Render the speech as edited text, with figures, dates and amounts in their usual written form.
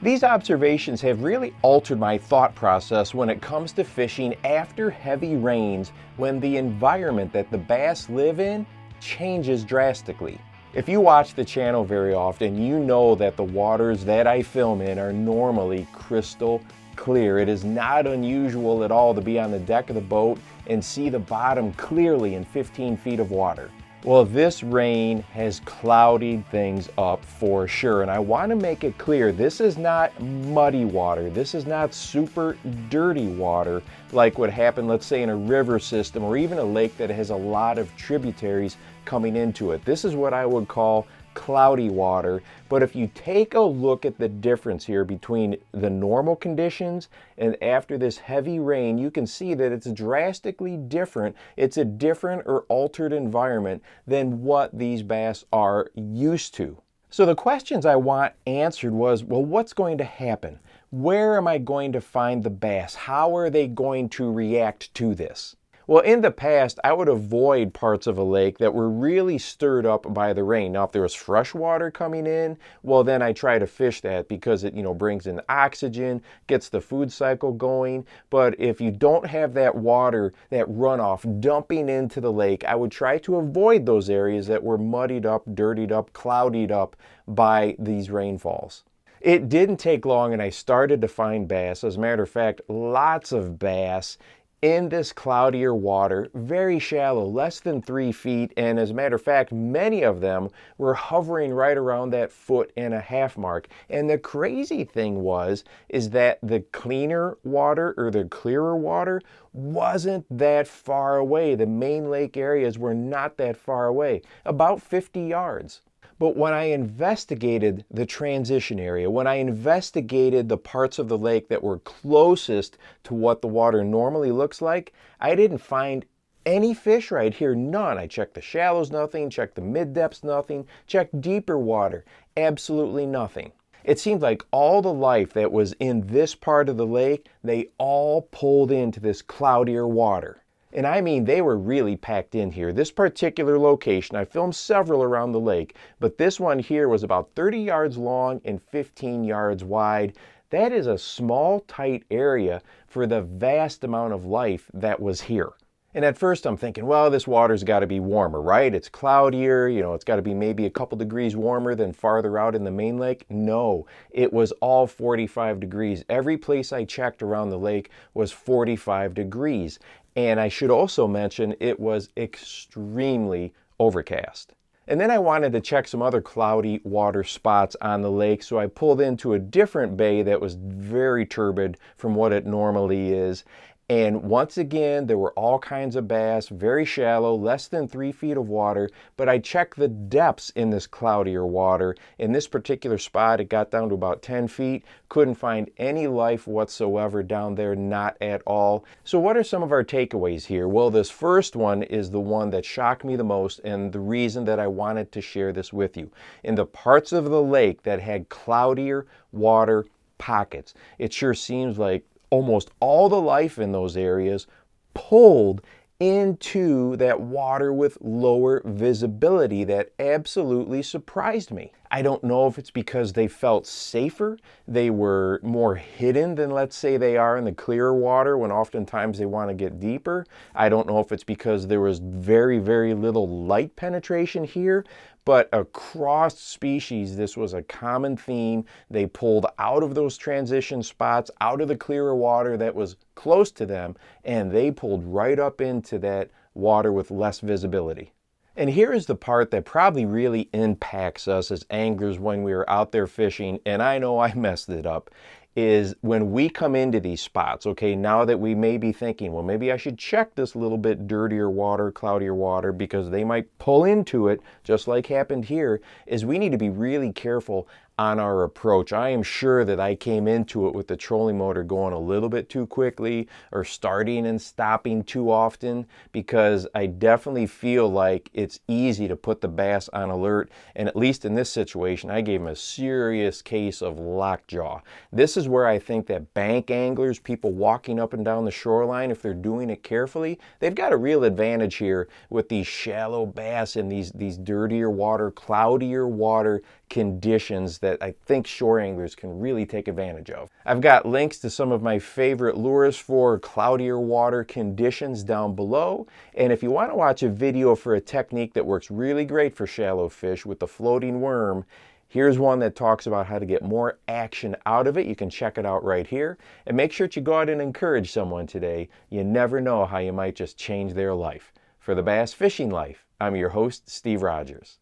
These observations have really altered my thought process when it comes to fishing after heavy rains, when the environment that the bass live in changes drastically. If you watch the channel very often, you know that the waters that I film in are normally crystal clear. It is not unusual at all to be on the deck of the boat and see the bottom clearly in 15 feet of water. Well, this rain has clouded things up for sure, and I want to make it clear, this is not muddy water. This is not super dirty water like what happened, let's say, in a river system or even a lake that has a lot of tributaries coming into it. This is what I would call cloudy water. But if you take a look at the difference here between the normal conditions and after this heavy rain, you can see that it's drastically different. It's a different or altered environment than what these bass are used to. So the questions I want answered was, well, what's going to happen? Where am I going to find the bass? How are they going to react to this? Well, in the past, I would avoid parts of a lake that were really stirred up by the rain. Now, if there was fresh water coming in, well, then I try to fish that because it, brings in oxygen, gets the food cycle going. But if you don't have that water, that runoff dumping into the lake, I would try to avoid those areas that were muddied up, dirtied up, cloudied up by these rainfalls. It didn't take long and I started to find bass. As a matter of fact, lots of bass in this cloudier water, very shallow, less than 3 feet, and as a matter of fact, many of them were hovering right around that 1.5 foot mark. And the crazy thing is that the cleaner water or the clearer water wasn't that far away. The main lake areas were not that far away, about 50 yards. But when I investigated the transition area, when I investigated the parts of the lake that were closest to what the water normally looks like, I didn't find any fish right here, none. I checked the shallows, nothing, checked the mid-depths, nothing, checked deeper water, absolutely nothing. It seemed like all the life that was in this part of the lake, they all pulled into this cloudier water. And I mean, they were really packed in here. This particular location, I filmed several around the lake, but this one here was about 30 yards long and 15 yards wide. That is a small, tight area for the vast amount of life that was here. And at first I'm thinking, well, this water's got to be warmer, right? It's cloudier, it's got to be maybe a couple degrees warmer than farther out in the main lake. No, it was all 45 degrees. Every place I checked around the lake was 45 degrees. And I should also mention it was extremely overcast. And then I wanted to check some other cloudy water spots on the lake, so I pulled into a different bay that was very turbid from what it normally is. And once again, there were all kinds of bass, very shallow, less than 3 feet of water, but I checked the depths in this cloudier water. In this particular spot, it got down to about 10 feet. Couldn't find any life whatsoever down there, not at all. So what are some of our takeaways here? Well, this first one is the one that shocked me the most and the reason that I wanted to share this with you. In the parts of the lake that had cloudier water pockets, it sure seems like almost all the life in those areas pulled into that water with lower visibility. That absolutely surprised me. I don't know if it's because they felt safer, they were more hidden than, let's say, they are in the clearer water when oftentimes they want to get deeper. I don't know if it's because there was very, very little light penetration here, but across species, this was a common theme. They pulled out of those transition spots, out of the clearer water that was close to them, and they pulled right up into that water with less visibility. And here is the part that probably really impacts us as anglers when we are out there fishing, and I know I messed it up, is when we come into these spots, okay, now that we may be thinking, well, maybe I should check this little bit dirtier water, cloudier water, because they might pull into it, just like happened here, is we need to be really careful on our approach. I am sure that I came into it with the trolling motor going a little bit too quickly or starting and stopping too often, because I definitely feel like it's easy to put the bass on alert. And at least in this situation, I gave him a serious case of lockjaw. This is where I think that bank anglers, people walking up and down the shoreline, if they're doing it carefully, they've got a real advantage here with these shallow bass in these dirtier water, cloudier water conditions that I think shore anglers can really take advantage of. I've got links to some of my favorite lures for cloudier water conditions down below, and if you want to watch a video for a technique that works really great for shallow fish with the floating worm, here's one that talks about how to get more action out of it. You can check it out right here, and make sure that you go out and encourage someone today. You never know how you might just change their life. For the Bass Fishing Life, I'm your host, Steve Rogers.